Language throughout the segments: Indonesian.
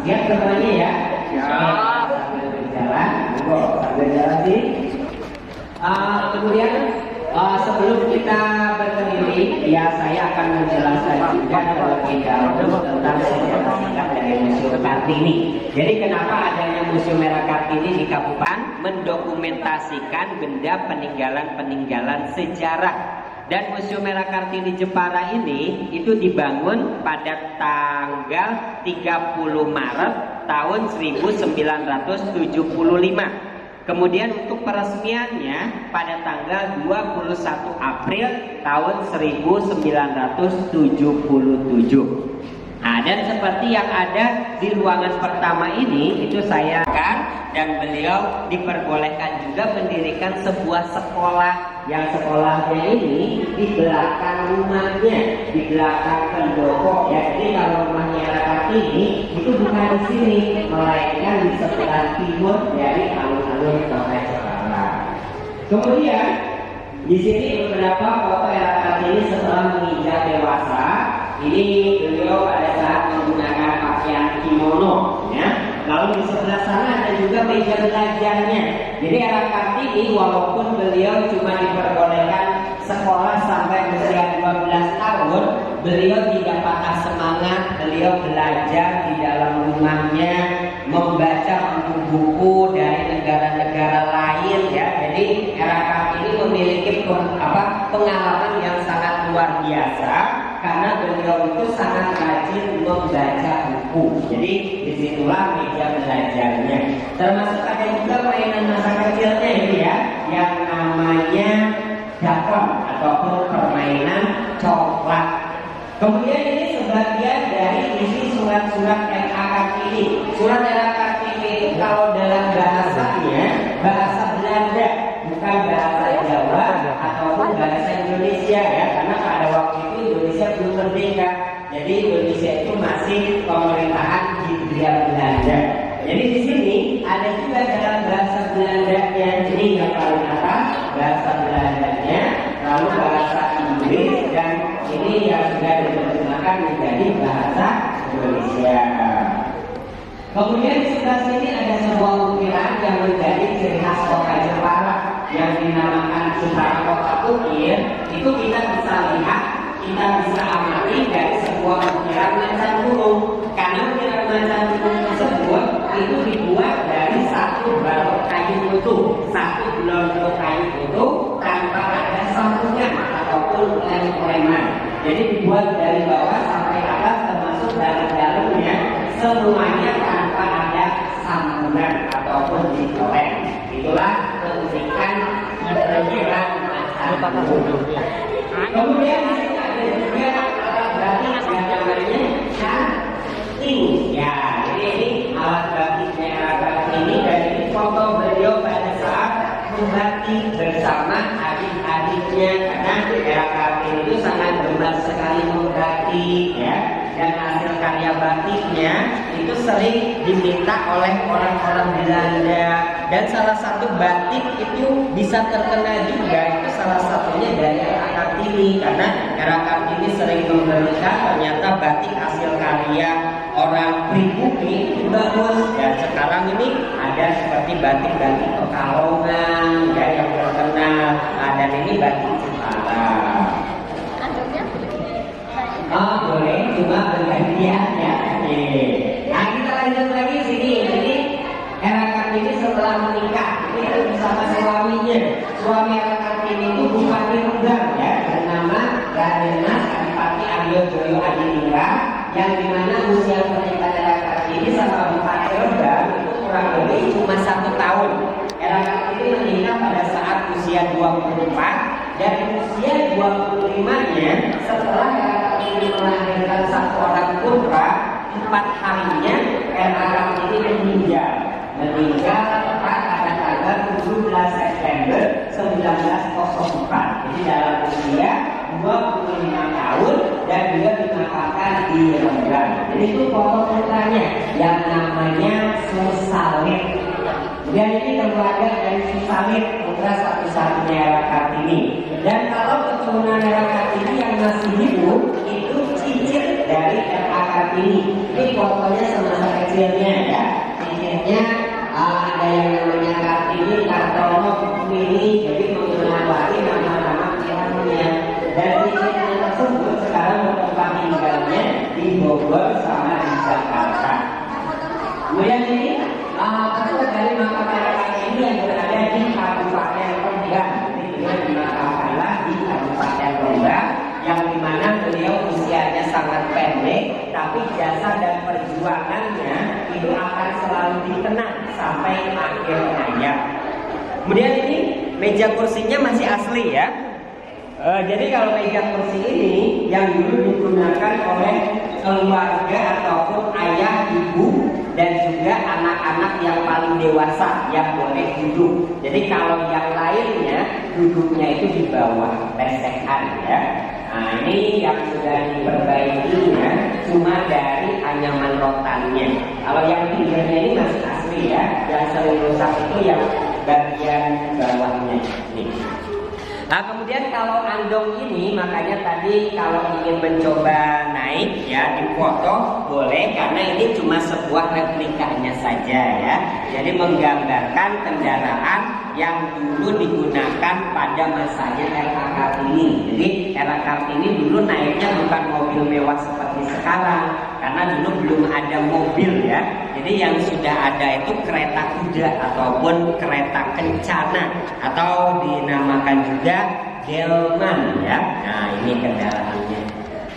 Siap semuanya ya? Siap. Sambil berjalan, sambil jalan sih. Kemudian sebelum kita berdiri, ya saya akan menjelaskan juga terlebih dahulu tentang sejarah singkat dari Museum Kartini. Jadi kenapa adanya Museum Merah Kartini di Kabupaten? Mendokumentasikan benda peninggalan-peninggalan sejarah. Dan Museum Merah Kartini Jepara ini itu dibangun pada tanggal 30 Maret tahun 1975. Kemudian untuk peresmiannya pada tanggal 21 April tahun 1977. Nah, dan seperti yang ada di ruangan pertama ini, itu saya dan beliau diperbolehkan juga mendirikan sebuah sekolah, yang sekolahnya ini di belakang rumahnya, di belakang pendopo ya. Jadi kalau rumahnya Kartini itu bukan di sini, melainkan di sebelah timur dari alun-alun Kota Jepara. Kemudian di sini beberapa foto Kartini setelah menginjak dewasa. Ini beliau pada saat menggunakan pakaian kimono ya. Lalu di sebelah sana ada juga meja belajarnya. Jadi Kartini walaupun beliau cuma diperbolehkan sekolah sampai usia 12 tahun, beliau tidak patah semangat. Beliau belajar di dalam rumahnya, membaca buku-buku dari negara-negara lain ya. Jadi Kartini memiliki pengalaman yang sangat luar biasa, karena beliau itu sangat rajin membaca buku. Jadi disitulah meja belajarnya. Termasuk ada juga mainan masa kecilnya ini ya, yang namanya dakon ataupun permainan coklat. Kemudian ini sebagian dari isi surat-surat R.A. Kartini. Surat R.A. Kartini itu kalau dalam bahasanya bahasa Belanda, bukan bahasa Jawa ataupun bahasa Indonesia ya, karena pada waktu itu Indonesia belum merdeka. Jadi Indonesia itu masih pemerintahan Hindia Belanda. Jadi di sini ada juga dalam bahasa Belandanya, ini yang paling atas bahasa Belandanya, lalu bahasa Inggris, dan ini yang sudah diterjemahkan menjadi bahasa Indonesia. Kemudian di sebelah sini ada sebuah ukiran yang menjadi ciri khas Kota Jepara yang dinamakan Jepara Kota Ukir. Itu kita bisa lihat, kita bisa amati dari sebuah ukiran macan gunung. Karena ukiran macan gunung tersebut itu dibuat dari satu balok kayu utuh, satu belondok kayu utuh tanpa ada sambungan ataupun lem-leman. Jadi dibuat dari bawah sampai atas, termasuk dalam-dalamnya semuanya tanpa ada sambungan ataupun dilem. Itulah keunikan ukiran macan gunung. Kemudian di sini ada juga alat batik yang namanya canting. Ya, jadi ini alat batiknya Kartini, dan ini foto beliau pada saat membatik bersama adik-adiknya, karena Kartini itu sangat gemar sekali membatik ya. Dan hasil karya batiknya itu sering diminta oleh orang-orang Belanda. Dan salah satu batik itu bisa terkenal juga, itu salah satunya dari Kartini, karena Kartini sering memberikan ternyata batik hasil karya orang pribumi itu bagus. Dan sekarang ini ada seperti batik-batik Pekalongan ya, yang terkenal. Dan ini batik Jepara. Oh boleh, cuma bergantian ya. Nah kita lanjut lagi sini. Jadi Kartini setelah menikah, ini bersama suaminya. Suami Kartini itu Bupati Rembang ya, bernama Raden Mas Adipati Aryo Joyo Adiningrat, yang dimana usia pernikahan Kartini sama Bupati Rembang itu kurang lebih cuma 1 tahun. Kartini menikah pada saat usia 24, dan usia 25-nya setelah Kartini melahirkan satu orang putra, 4 harinya Kartini meninggal tepat pada tanggal 17 September 1904. Jadi dalam usia 25 tahun, dan juga dimakamkan di Rembang. Jadi itu foto putranya yang namanya Susalit. Dan ini keluarga dari Susalit, putra satu-satunya Kartini. Dan kalau keturunan Kartini yang masih hidup itu cicit dari R.A. Kartini. Ini fotonya semasa kecilnya ini Kartono Mini, jadi mengenali nama-nama kiramnya. Dan cincin tersebut sekarang bertempat tinggalnya di Bogor sama di Jakarta. Kemudian ini terus dari makam Erakar ini yang berada di Kabupaten Rembang, di Makassar di Kabupaten Rembang, yang dimana beliau usianya sangat pendek, tapi jasa dan perjuangannya itu akan selalu dikenang sampai akhir hayat. Kemudian ini meja kursinya masih asli ya. Jadi kalau meja kursi ini yang dulu digunakan oleh keluarga ataupun ayah, ibu, dan juga anak-anak yang paling dewasa yang boleh duduk. Jadi kalau yang lainnya duduknya itu di bawah lesehan ya. Nah ini yang sudah diperbaiki ya, cuma dari anyaman rotannya. Kalau yang pinggirnya ini masih asli ya, yang sering rusak itu yang bagian bawahnya nih. Nah kemudian kalau andong ini, makanya tadi kalau ingin mencoba naik ya dipoto boleh, karena ini cuma sebuah replikanya saja ya. Jadi menggambarkan kendaraan yang dulu digunakan pada masanya RA Kartini. Jadi RA Kartini dulu naiknya bukan mobil mewah seperti sekarang, karena dulu belum ada mobil ya. Jadi yang sudah ada itu kereta kuda ataupun kereta kencana, atau dinamakan juga delman ya. Nah ini kendaraannya.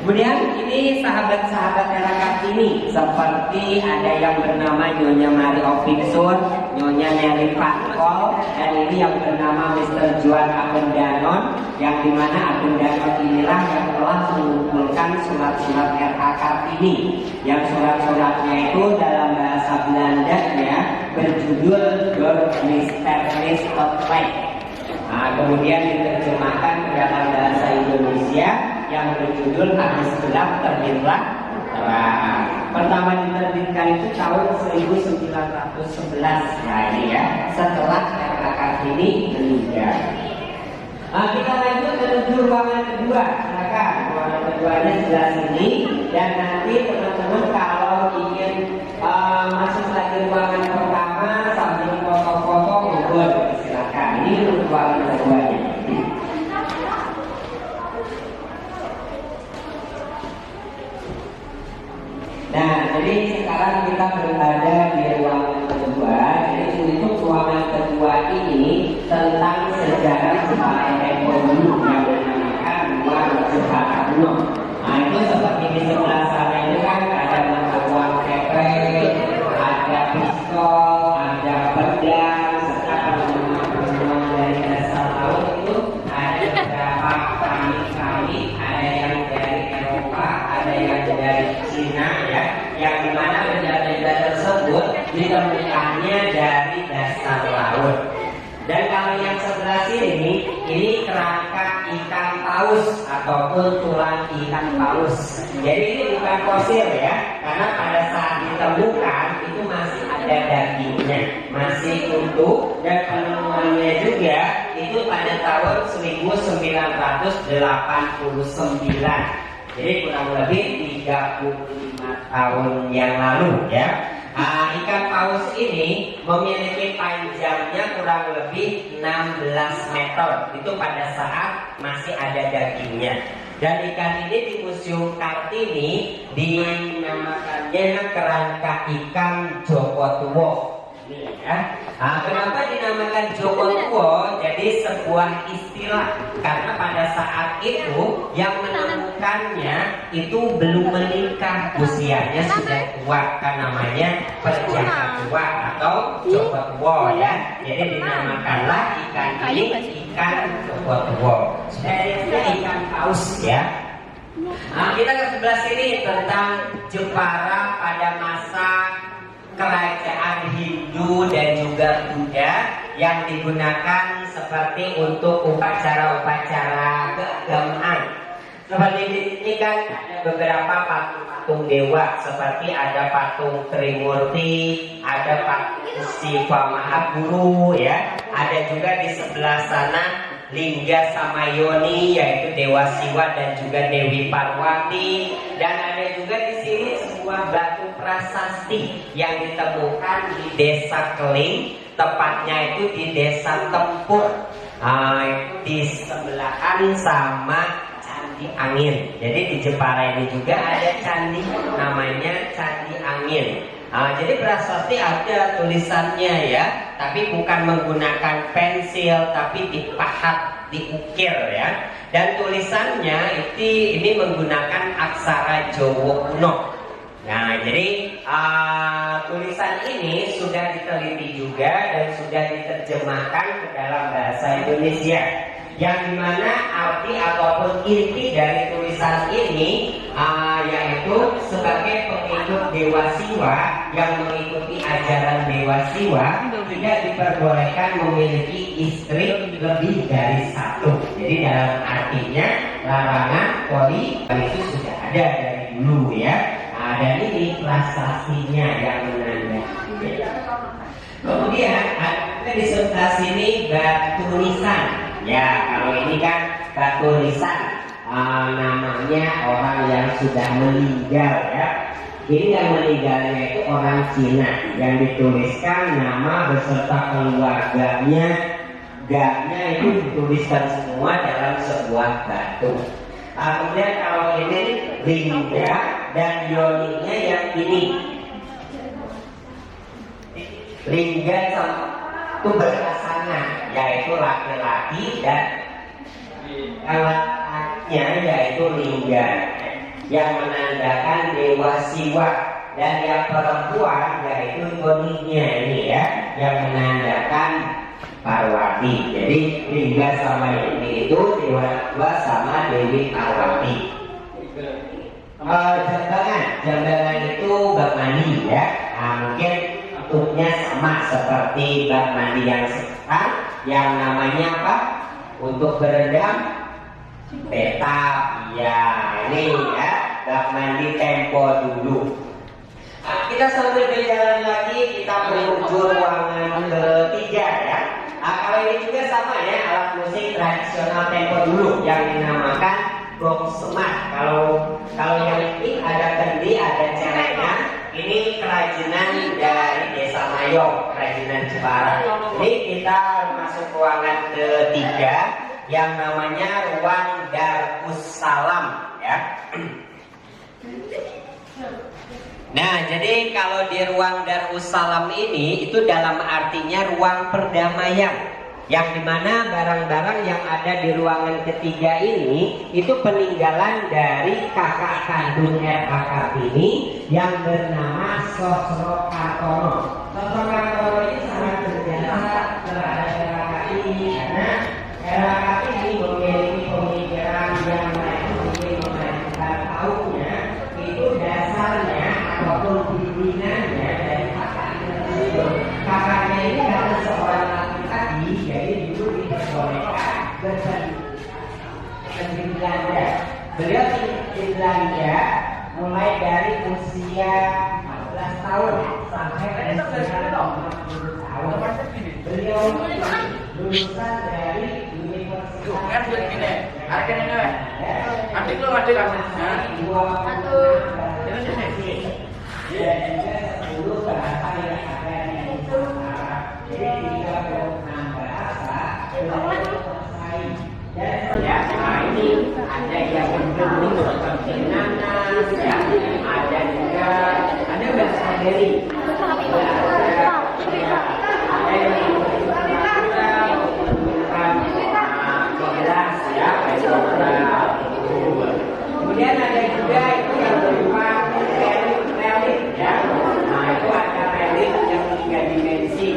Kemudian ini sahabat-sahabat era Kartini, seperti ada yang bernama Nyonya Mari Oviksur, Nyonya Neri Patkol, dan ini yang bernama Mr. Juan Abendanon, yang dimana Abendanon inilah yang telah mengumpulkan surat-surat RA Kartini, yang surat-suratnya itu dalam bahasa Belanda ya berjudul Door Mysteries of Life. Nah, kemudian diterjemahkan ke dalam bahasa Indonesia yang berjudul Hadis Gelap Terbitlah Terang. Pertama diterbitkan itu tahun 1911. Nah ini ya, setelah RA Kartini meninggal. Nah, kita lanjut menuju ruangan kedua. Silakan, ruangan keduanya sebelah sini. Dan nanti teman-teman kalau ingin masuk lagi ruangan pertama sambil foto-foto boleh. Silakan. Ini ruangan keduanya. Nah, jadi sekarang kita berada di ruangan kedua. Jadi untuk ruangan kedua ini tentang sejarah Jepara Tempo dulu yang dinamakan ruang Jepara kuno. Nah, itu seperti di sebelah sana itu kan ada uang kepeng, ada pistol, ada pedang, serta penemuan dari dasar laut itu ada beberapa kami, ada yang dari Eropa, ada yang dari Cina ya, yang dimana benda-benda tersebut ditemukannya dari dasar laut. Dan kalau yang sebelah sini, ini kerangka ikan paus ataupun tulang ikan paus. Jadi ini bukan fosil ya, karena pada saat ditemukan itu masih ada dagingnya, masih utuh, dan penemuannya juga itu pada tahun 1989. Jadi kurang lebih 35 tahun yang lalu ya. Ikan paus ini memiliki panjangnya kurang lebih 16 meter. Itu pada saat masih ada dagingnya. Dan ikan ini di Museum Kartini dinamakannya kerangka ikan Joko Tuwo. Ya. Kenapa dinamakan Joko Tuwo? Jadi sebuah istilah, karena pada saat itu yang menemukannya itu belum menikah, usianya sudah tua, kan namanya perjaka tua atau Joko Tuwo ya. Jadi dinamakanlah ikan ini ikan Joko Tuwo. Sebenarnya ikan paus ya. Kita ke sebelah sini tentang Jepara pada masa kerajaan Hindu dan juga Buddha yang digunakan seperti untuk upacara-upacara keagamaan. Seperti di sini kan ada beberapa patung dewa, seperti ada patung Trimurti, ada patung Siva Mahaguru ya. Ada juga di sebelah sana Lingga Samayoni, yaitu Dewa Siwa dan juga Dewi Parwati, dan ada juga di sini sebuah batu prasasti yang ditemukan di Desa Keling, tepatnya itu di Desa Tempur, di sebelahan sama Candi Angin. Jadi di Jepara ini juga ada candi namanya Candi Angin. Jadi prasasti ada tulisannya ya, tapi bukan menggunakan pensil, tapi dipahat, diukir ya. Dan tulisannya ini menggunakan aksara Jawa kuno. Nah, jadi tulisan ini sudah diteliti juga dan sudah diterjemahkan ke dalam bahasa Indonesia. Yang dimana arti ataupun inti dari tulisan ini yaitu sebagai pengikut Dewa Siwa yang mengikuti ajaran Dewa Siwa tidak diperbolehkan memiliki istri lebih dari satu. Jadi dalam artinya larangan poli itu sudah ada dari dulu ya. Dan ini prasastinya yang menandai. Kemudian ada di sebelah sini batu nisan. Ya, kalau ini kan batu nisan, namanya orang yang sudah meninggal ya. Ini yang meninggalnya itu orang Cina, yang dituliskan nama beserta keluarganya, gaknya itu dituliskan semua dalam sebuah batu. Kemudian kalau ini lingga dan yoninya yang ini, lingga itu berpasangan, yaitu laki-laki dan laki-lakinya yaitu lingga yang menandakan Dewa Siwa, dan yang perempuan yaitu yoninya ini ya yang menandakan Parwati. Jadi lingga sama ini itu Dewa sama Dewi Parwati. Jambangan itu bak mandi ya. Mungkin bentuknya sama seperti bak mandi yang sekarang, yang namanya apa? Untuk berendam petak. Ya, ini ya bak mandi tempo dulu. Kita sambil berjalan lagi, kita menuju ruangan ketiga ya. Kalau ini juga sama ya, alat musik tradisional tempo dulu yang dinamakan gong semat. Kalau yang ini ada kendi, ada cereknya. Ini kerajinan dari Desa Mayong, kerajinan Jepara. Ini kita masuk ruangan ketiga yang namanya ruang Darussalam ya. Nah, jadi kalau di ruang Darussalam ini itu dalam artinya ruang perdamaian, yang dimana barang-barang yang ada di ruangan ketiga ini itu peninggalan dari kakak kandungnya kakak ini yang bernama Sosro Kartono. Sosro Kartono ini sangat berjasa terhadap kakak ini karena kakak ini memiliki pemikiran yang mungkin memajukan kaumnya. Itu dasarnya ataupun pimpinannya dari kakaknya tersebut. Kakaknya ini karena seorang laki-laki, jadi dulu diperbolehkan di Belanda. Beliau di Belanda mulai dari usia 14 tahun sampai usia 60 tahun. Beliau lulusan dari Universitas adik lo adik kamu dan juga 10 bahasa yang ada di Nusantara. Jadi 36 bahasa selesai. Dan ini ada yang berbentuk seperti nanas ya, ada juga ada bahasa dari ada yang gelas ya, kemudian ada juga itu yang berupa relief ya. Nah, itu ada relief yang 3 dimensi.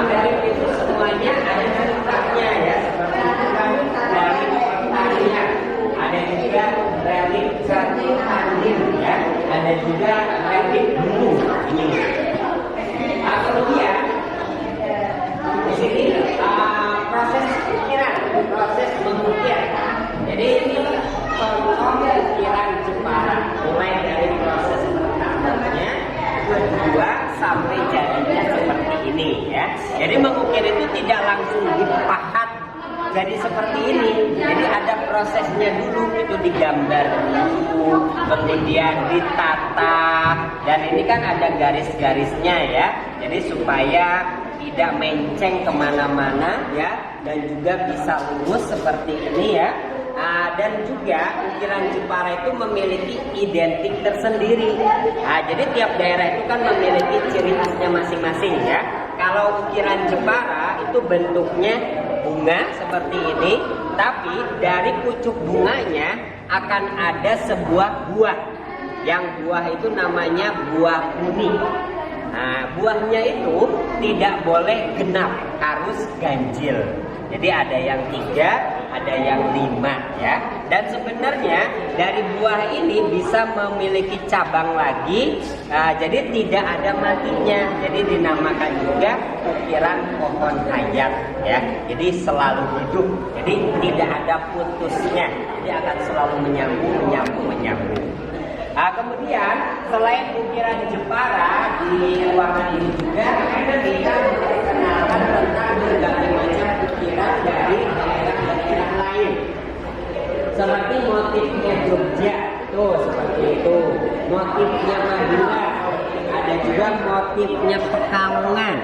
Relief itu semuanya ada ceritanya ya, seperti itu kan dari pertanian. Ada juga relief jatuh tandir ya, ada juga relief dulu ini. Kemudian di sini proses pikiran, proses mengukir. Jadi ini contoh ukiran Jepara, mulai dari proses pertamanya, kedua sampai jadinya seperti ini ya. Jadi mengukir itu tidak langsung dipahat jadi seperti ini. Jadi ada prosesnya dulu, itu digambar dulu, kemudian ditata, dan ini kan ada garis-garisnya ya. Jadi supaya tidak menceng kemana-mana ya, dan juga bisa lurus seperti ini ya. Dan juga ukiran Jepara itu memiliki identik tersendiri. Jadi tiap daerah itu kan memiliki ciri khasnya masing-masing ya. Kalau ukiran Jepara itu bentuknya bunga seperti ini, tapi dari pucuk bunganya akan ada sebuah buah. Yang buah itu namanya buah kuning. Buahnya itu tidak boleh genap, harus ganjil. Jadi ada yang 3, ada yang 5 ya. Dan sebenarnya dari buah ini bisa memiliki cabang lagi, jadi tidak ada matinya. Jadi dinamakan juga ukiran pohon hayat ya. Jadi selalu hidup. Jadi tidak ada putusnya. Jadi akan selalu menyambung. Kemudian selain ukiran Jepara di ruangan ini juga kita memperkenalkan tentang berbagai macam ukiran dari daerah-daerah lain. Seperti motifnya Jogja, tuh seperti itu. Motifnya Madura, ada juga motifnya Pekalongan,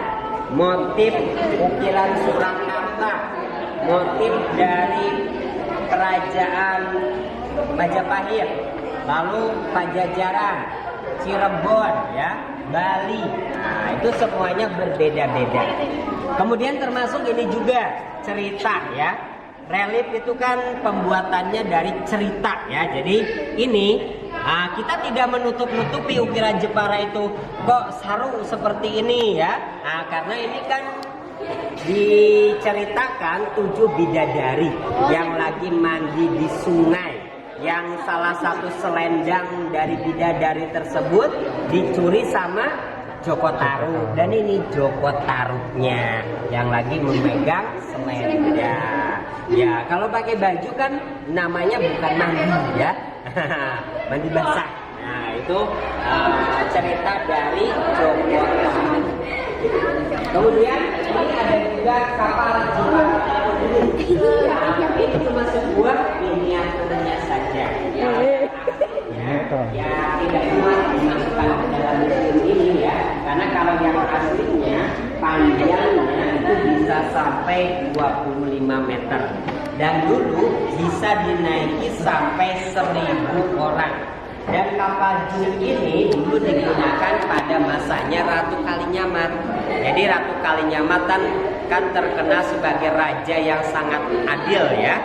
motif ukiran Surakarta, motif dari kerajaan Majapahit, lalu Pajajaran, Cirebon ya, Bali. Itu semuanya berbeda-beda. Kemudian termasuk ini juga cerita ya. Relief itu kan pembuatannya dari cerita ya. Jadi ini kita tidak menutup-nutupi ukiran Jepara itu kok sarung seperti ini ya. Karena ini kan diceritakan 7 bidadari yang lagi mandi di sungai, yang salah satu selendang dari bidadari tersebut dicuri sama Joko Tarub, dan ini Joko Tarubnya yang lagi memegang selendang. Ya, kalau pakai baju kan namanya bukan mandi ya, mandi basah. Nah, itu cerita dari Joko Tarub. Kemudian ini ada juga kapal Jepara. Ini cuma sebuah miniaturnya saja. Ya tidak cuma dimasukkan ke dalam mesin ini ya, karena kalau yang aslinya panjangnya itu bisa sampai 25 meter dan dulu bisa dinaiki sampai 1.000 orang. Dan kapal Jung ini dulu digunakan pada masanya Ratu Kalinyamat. Jadi Ratu Kalinyamat kan terkenal sebagai raja yang sangat adil ya,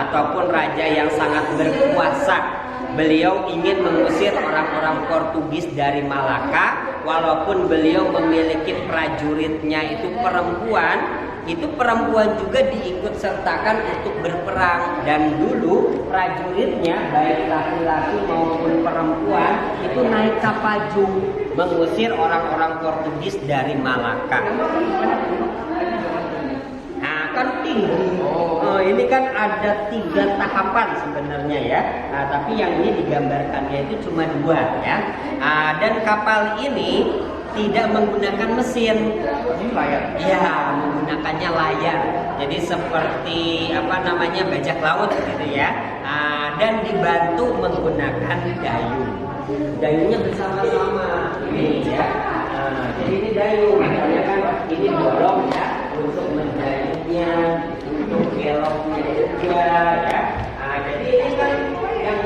ataupun raja yang sangat berkuasa. Beliau ingin mengusir orang-orang Portugis dari Malaka, walaupun beliau memiliki prajuritnya itu perempuan, itu perempuan juga diikut sertakan untuk berperang. Dan dulu prajuritnya baik laki-laki maupun perempuan itu naik kapal Jung mengusir orang-orang Portugis dari Malaka. Kan tinggi. Ini kan ada 3 tahapan sebenarnya ya. Tapi yang ini digambarkannya itu cuma 2 ya. Dan kapal ini tidak menggunakan mesin. Ini layar. Ya, menggunakannya layar. Jadi seperti bajak laut gitu ya. Dan dibantu menggunakan dayung. Dayungnya bersama-sama ini ya. Jadi ini dayung, makanya kan ini dorong ya untuk mendayungnya, untuk beloknya juga ya. Jadi ini kan yang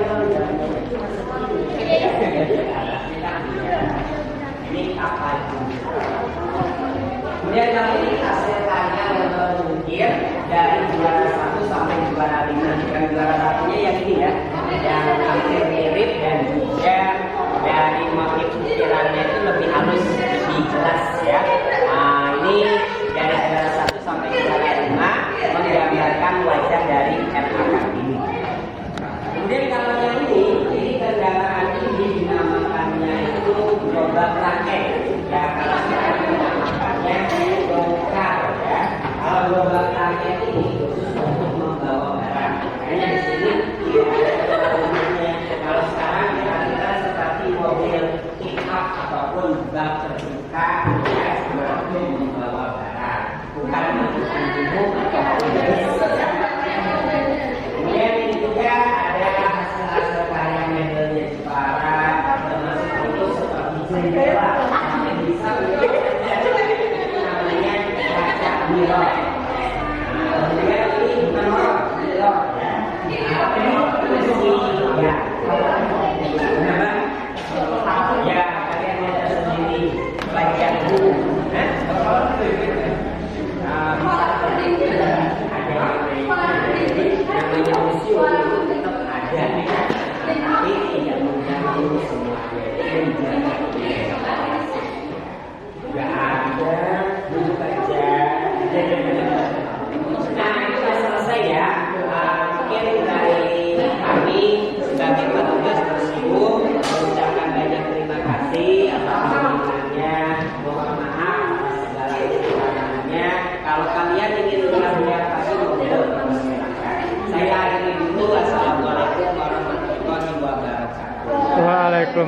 ini kapal juga. Kemudian kali ini hasil karya lembaga ukir dari juara 1 sampai juara 5. Yang juara 1-nya yang ini ya, yang hampir mirip dan juga dari motif ukirannya itu lebih halus, lebih jelas ya. Ini dari juara 1 sampai juara 5 menggambarkan wajah dari RA Kartini. Kemudian kalau yang ini kendaraan ini dinamakannya itu gerobak raket ya, kalau sekarang dinamakannya bongkar ya. Kalau gerobak raket ini khusus untuk membawa barang, hanya di sini kalau sekarang kita seperti mobil pick up ataupun bak terbuka ya, untuk membawa barang, bukan angkutan umum ataupun bus ya. Kemudian ini juga ada hasil-hasil karya mebelnya Jepara, termasuk itu seperti jendela yang bisa namanya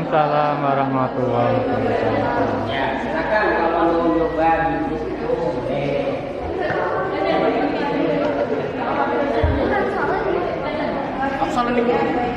Waalaikumsalam warahmatullahi wabarakatuh. Ya, silakan kalau mau nyoba bisnis itu boleh. Assalamualaikum.